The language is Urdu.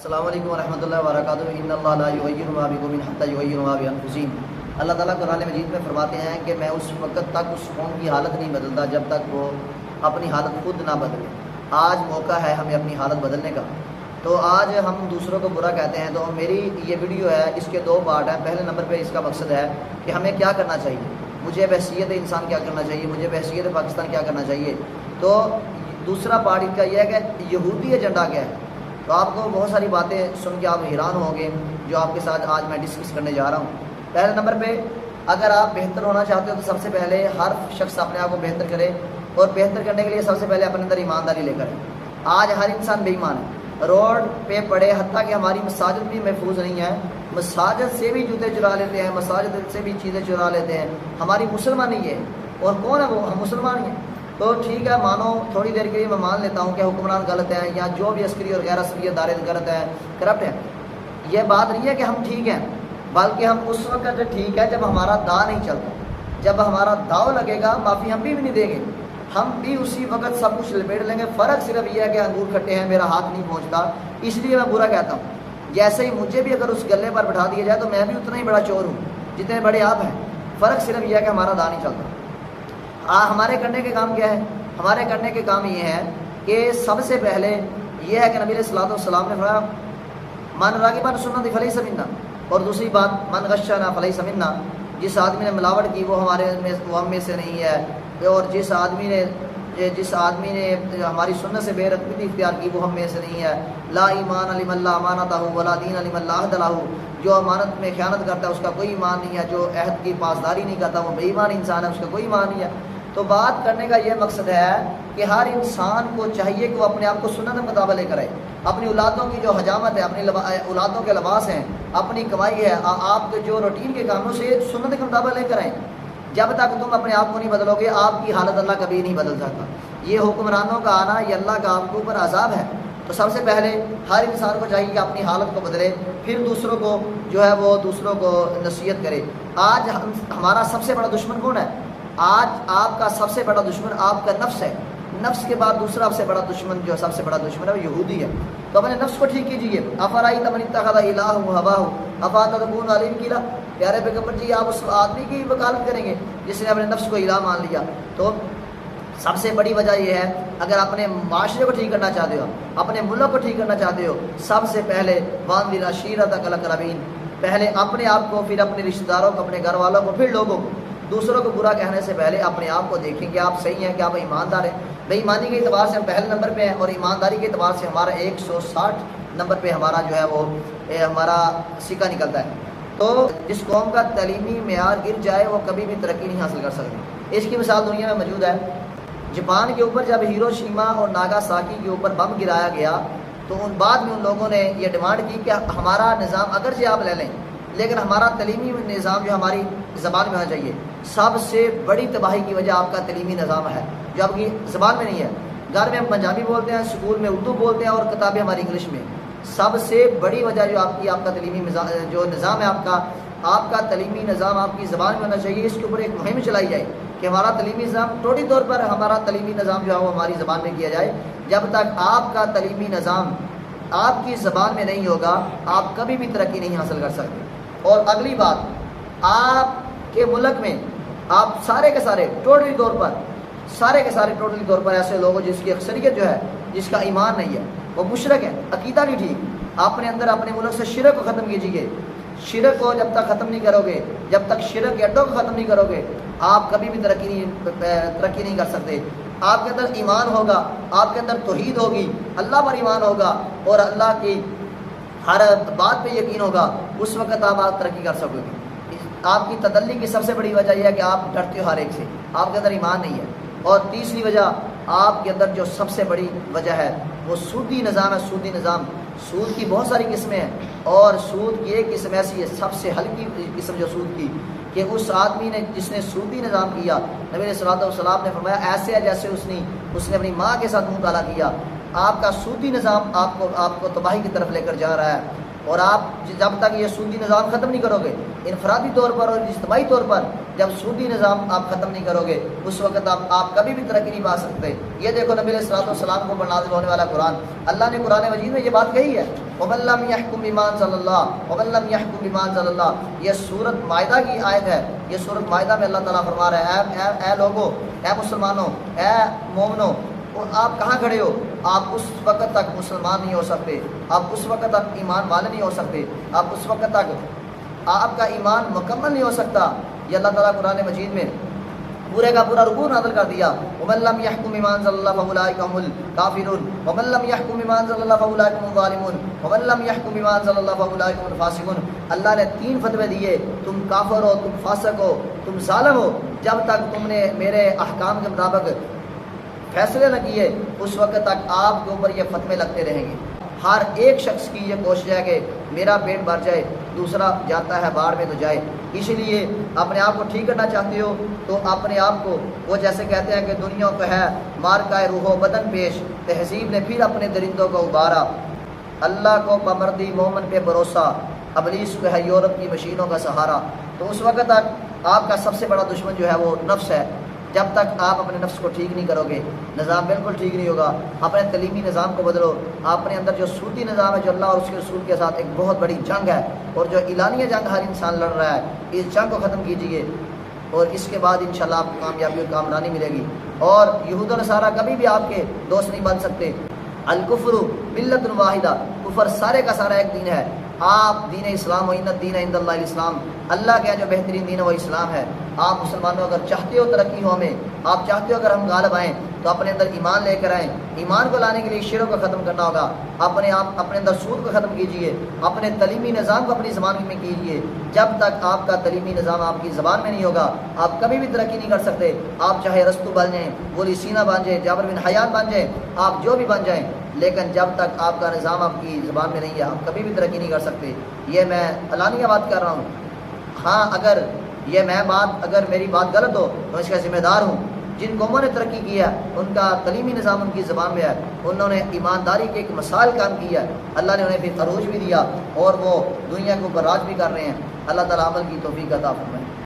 السلام علیکم ورحمۃ اللہ وبرکاتہ۔ ان اللہ لا یغیر ما بقوم حتی یغیروا ما بانفسہم۔ اللہ تعالیٰ قرآن مجید میں فرماتے ہیں کہ میں اس وقت تک اس قوم کی حالت نہیں بدلتا جب تک وہ اپنی حالت خود نہ بدلے۔ آج موقع ہے ہمیں اپنی حالت بدلنے کا۔ تو آج ہم دوسروں کو برا کہتے ہیں، تو میری یہ ویڈیو ہے، اس کے دو پارٹ ہیں۔ پہلے نمبر پہ اس کا مقصد ہے کہ ہمیں کیا کرنا چاہیے، مجھے بحیثیت انسان کیا کرنا چاہیے، مجھے بحیثیت پاکستان کیا کرنا چاہیے۔ تو دوسرا پارٹ اس کا یہ ہے کہ یہودی ایجنڈا کیا ہے۔ تو آپ کو بہت ساری باتیں سن کے آپ حیران ہوں گے جو آپ کے ساتھ آج میں ڈسکس کرنے جا رہا ہوں۔ پہلے نمبر پہ اگر آپ بہتر ہونا چاہتے ہو تو سب سے پہلے ہر شخص اپنے آپ کو بہتر کرے، اور بہتر کرنے کے لیے سب سے پہلے اپنے اندر ایمانداری لے کر آئے۔ آج ہر انسان بے ایمان ہے، روڈ پہ پڑے، حتیٰ کہ ہماری مساجد بھی محفوظ نہیں ہے، مساجد سے بھی جوتے چرا لیتے ہیں، مساجد سے بھی چیزیں چرا لیتے ہیں۔ ہماری مسلمان ہی ہے، اور کون ہے وہ؟ ہم مسلمان ہی ہیں۔ تو ٹھیک ہے، مانو تھوڑی دیر کے لیے میں مان لیتا ہوں کہ حکمران غلط ہیں، یا جو بھی عسکری اور غیر عسکری ادارے غلط ہیں، کرپٹ ہیں۔ یہ بات نہیں ہے کہ ہم ٹھیک ہیں، بلکہ ہم اس وقت ٹھیک ہے جب ہمارا دا نہیں چلتا۔ جب ہمارا داؤ لگے گا، معافی ہم بھی نہیں دیں گے، ہم بھی اسی وقت سب کچھ لپیٹ لیں گے۔ فرق صرف یہ ہے کہ انگور کھٹے ہیں، میرا ہاتھ نہیں پہنچتا، اس لیے میں برا کہتا ہوں۔ جیسے ہی مجھے بھی اگر اس گلے پر بٹھا دیا جائے تو میں بھی اتنا ہی بڑا چور ہوں جتنے بڑے آپ ہیں۔ فرق صرف یہ ہے کہ ہمارا دا نہیں چلتا۔ ہمارے کرنے کے کام کیا ہے؟ ہمارے کرنے کے کام یہ ہے کہ سب سے پہلے یہ ہے کہ نبی علیہ الصلوۃ والسلام نے فرمایا من راغب عن سنتی فلیس منا، اور دوسری بات من غشنا فلیس منا، جس آدمی نے ملاوٹ کی وہ ہم میں سے نہیں ہے، اور جس آدمی نے ہماری سنت سے بے رغبتی اختیار کی وہ ہم میں سے نہیں ہے۔ لا ایمان لمن لا امانۃ لہ ولا دین لمن لا عہد لہ، جو امانت میں خیانت کرتا ہے اس کا کوئی ایمان نہیں ہے، جو عہد کی پاسداری نہیں کرتا وہ بے ایمان انسان ہے، اس کا کوئی ایمان نہیں ہے۔ تو بات کرنے کا یہ مقصد ہے کہ ہر انسان کو چاہیے کہ وہ اپنے آپ کو سنت مطابق لے کر آئے۔ اپنی اولادوں کی جو حجامت ہے، اپنی اولادوں کے لباس ہیں، اپنی کمائی ہے، آپ کے جو روٹین کے کاموں سے سنت کے مطابق لے کر آئیں۔ جب تک تم اپنے آپ کو نہیں بدلو گے، آپ کی حالت اللہ کبھی نہیں بدل سکتا۔ یہ حکمرانوں کا آنا، یہ اللہ کا آپ کے اوپر عذاب ہے۔ تو سب سے پہلے ہر انسان کو چاہیے کہ اپنی حالت کو بدلے، پھر دوسروں کو جو ہے وہ دوسروں کو نصیحت کرے۔ آج ہمارا سب سے بڑا دشمن کون ہے؟ آج آپ کا سب سے بڑا دشمن آپ کا نفس ہے۔ نفس کے بعد دوسرا سب سے بڑا دشمن، جو سب سے بڑا دشمن ہے وہ یہودی ہے۔ تو اپنے نفس کو ٹھیک کیجیے۔ افرأیت من اتخذ الہہ ہواہ افاتتقون علیہ کیلا، پیارے پیغمبر جی آپ اس آدمی کی وکالت کریں گے جس نے اپنے نفس کو الہ مان لیا۔ تو سب سے بڑی وجہ یہ ہے، اگر اپنے معاشرے کو ٹھیک کرنا چاہتے ہو، اپنے ملک کو ٹھیک کرنا چاہتے ہو، سب سے پہلے وانذر عشیرتک الاقربین، پہلے اپنے آپ کو، پھر اپنے رشتہ داروں کو، اپنے گھر والوں کو، پھر لوگوں کو۔ دوسروں کو برا کہنے سے پہلے اپنے آپ کو دیکھیں کہ آپ صحیح ہیں، کہ آپ ایماندار ہیں۔ بے ایمانی کے اعتبار سے ہم پہلے نمبر پہ ہیں، اور ایمانداری کے اعتبار سے ہمارا 160 نمبر پہ ہمارا جو ہے وہ ہمارا سکہ نکلتا ہے۔ تو جس قوم کا تعلیمی معیار گر جائے وہ کبھی بھی ترقی نہیں حاصل کر سکتی۔ اس کی مثال دنیا میں موجود ہے۔ جاپان کے اوپر جب ہیروشیما اور ناگاساکی کے اوپر بم گرایا گیا تو بعد میں ان لوگوں نے یہ ڈیمانڈ کی کہ ہمارا نظام اگرچہ آپ لے لیں، لیکن ہمارا تعلیمی نظام جو ہماری زبان میں ہونا چاہیے۔ سب سے بڑی تباہی کی وجہ آپ کا تعلیمی نظام ہے جو آپ کی زبان میں نہیں ہے۔ گھر میں ہم پنجابی بولتے ہیں، اسکول میں اردو بولتے ہیں، اور کتابیں ہماری انگلش میں۔ سب سے بڑی وجہ جو آپ کا تعلیمی جو نظام ہے آپ کا تعلیمی نظام آپ کی زبان میں ہونا چاہیے۔ اس کے اوپر ایک مہم چلائی جائے کہ ہمارا تعلیمی نظام ٹوٹلی طور پر ہمارا تعلیمی نظام جو ہے وہ ہماری زبان میں کیا جائے۔ جب تک آپ کا تعلیمی نظام آپ کی زبان میں نہیں ہوگا، آپ کبھی بھی ترقی نہیں حاصل کر سکتے۔ اور اگلی بات، آپ کے ملک میں آپ سارے کے سارے ٹوٹلی طور پر ایسے لوگ جس کی اکثریت جو ہے، جس کا ایمان نہیں ہے، وہ مشرک ہے، عقیدہ نہیں ٹھیک۔ آپ نے اندر اپنے ملک سے شرک کو ختم کیجیے۔ شرک کو جب تک ختم نہیں کرو گے، جب تک شرک کے اڈوں کو ختم نہیں کرو گے، آپ کبھی بھی ترقی نہیں کر سکتے۔ آپ کے اندر ایمان ہوگا، آپ کے اندر توحید ہوگی، اللہ پر ایمان ہوگا، اور اللہ کی ہر بات پہ یقین ہوگا، اس وقت آپ ترقی کر سکو گے۔ آپ کی تدلی کی سب سے بڑی وجہ یہ ہے کہ آپ ڈرتے ہو ہر ایک سے، آپ کے اندر ایمان نہیں ہے۔ اور تیسری وجہ آپ کے اندر جو سب سے بڑی وجہ ہے وہ سودی نظام ہے۔ سودی نظام، سود کی بہت ساری قسمیں ہیں، اور سود کی ایک قسم ایسی ہے، سب سے ہلکی قسم جو سود کی، کہ اس آدمی نے جس نے سودی نظام کیا، نبی علیہ الصلوۃ والسلام نے فرمایا ایسے ہے جیسے اس نے اپنی ماں کے ساتھ منہ کالا کیا۔ آپ کا سودی نظام آپ کو تباہی کی طرف لے کر جا رہا ہے۔ اور آپ جب تک یہ سودی نظام ختم نہیں کرو گے، انفرادی طور پر اور اجتماعی طور پر جب سودی نظام آپ ختم نہیں کرو گے، اس وقت آپ کبھی بھی ترقی نہیں پا سکتے۔ یہ دیکھو نبی علیہ الصلوۃ والسلام کو نازل ہونے والا قرآن، اللہ نے قرآن مجید میں یہ بات کہی ہے، وَمَن لَّمْ يَحْكُم بِمَا أَنزَلَ اللَّهُ وَمَن لَّمْ يَحْكُم بِمَا أَنزَلَ اللَّهُ۔ یہ سورۃ مائدہ کی آیت ہے، یہ سورۃ مائدہ میں اللہ تعالیٰ فرما رہا ہے اے لوگو، اے مسلمانوں، اے مومنوں، آپ کہاں کھڑے ہو؟ آپ اس وقت تک مسلمان نہیں ہو سکتے، آپ اس وقت تک ایمان والے نہیں ہو سکتے، آپ اس وقت تک آپ کا ایمان مکمل نہیں ہو سکتا۔ یہ اللہ تعالیٰ قرآن مجید میں پورے کا پورا رکوع نازل کر دیا، وَمَن لَّمْ يَحْكُم بِمَا أَنزَلَ اللَّهُ فَأُولَٰئِكَ هُمُ الْكَافِرُونَ وَمَن لَّمْ يَحْكُم بِمَا أَنزَلَ اللَّهُ فَأُولَٰئِكَ هُمُ الظَّالِمُونَ وَمَن لَّمْ يَحْكُم بِمَا أَنزَلَ اللَّهُ فَأُولَٰئِكَ هُمُ الْفَاسِقُونَ۔ اللہ نے 3 فتوے دیے، تم کافر ہو، تم فاسق ہو، تم ظالم ہو، جب تک تم نے میرے احکام کے مطابق فیصلے نہ کیے اس وقت تک آپ کے اوپر یہ فتوے لگتے رہیں گے۔ ہر ایک شخص کی یہ کوشش ہے کہ میرا پیٹ بھر جائے، دوسرا جاتا ہے باڑ میں تو جائے۔ اس لیے اپنے آپ کو ٹھیک کرنا چاہتے ہو تو اپنے آپ کو، وہ جیسے کہتے ہیں کہ دنیا کو ہے مار کا روح و بدن پیش، تہذیب نے پھر اپنے درندوں کو ابھارا، اللہ کو پامردی مومن پہ بھروسہ، ابلیس کو ہے یورپ کی مشینوں کا سہارا۔ تو اس وقت تک آپ کا سب سے بڑا دشمن جو ہے وہ نفس ہے۔ جب تک آپ اپنے نفس کو ٹھیک نہیں کرو گے، نظام بالکل ٹھیک نہیں ہوگا۔ اپنے تعلیمی نظام کو بدلو، اپنے اندر جو سودی نظام ہے جو اللہ اور اس کے رسول کے ساتھ ایک بہت بڑی جنگ ہے اور جو اعلانیہ جنگ ہر انسان لڑ رہا ہے، اس جنگ کو ختم کیجیے اور اس کے بعد انشاءاللہ آپ کو کامیابی اور کامرانی ملے گی۔ اور یہود و نصارہ کبھی بھی آپ کے دوست نہیں بن سکتے۔ الکفر ملت واحدہ، کفر سارے کا سارا ایک دین ہے۔ آپ دین اسلام و ان الدین عند اللہ الاسلام، اللہ کا جو بہترین دین ہے وہ اسلام ہے۔ آپ مسلمانوں اگر چاہتے ہو ترقی ہو ہمیں، آپ چاہتے ہو اگر ہم غالب آئیں تو اپنے اندر ایمان لے کر آئیں۔ ایمان کو لانے کے لیے شرک کو ختم کرنا ہوگا، اپنے اندر سود کو ختم کیجئے، اپنے تعلیمی نظام کو اپنی زبان میں کیجئے۔ جب تک آپ کا تعلیمی نظام آپ کی زبان میں نہیں ہوگا آپ کبھی بھی ترقی نہیں کر سکتے۔ آپ چاہے رستو بن جائیں، ولی سینہ بن جائیں، جابر بن حیان بن جائیں، آپ جو بھی بن جائیں، لیکن جب تک آپ کا نظام آپ کی زبان میں نہیں ہے آپ کبھی بھی ترقی نہیں کر سکتے۔ یہ میں اعلانیہ بات کر رہا ہوں۔ ہاں اگر میری بات غلط ہو تو اس کا ذمہ دار ہوں۔ جن قوموں نے ترقی کی ہے ان کا تعلیمی نظام ان کی زبان میں ہے، انہوں نے ایمانداری کے ایک مثال کام کی ہے، اللہ نے انہیں پھر عروج بھی دیا اور وہ دنیا کے اوپر راج بھی کر رہے ہیں۔ اللہ تعالیٰ عمل کی توفیق عطا فرمائے۔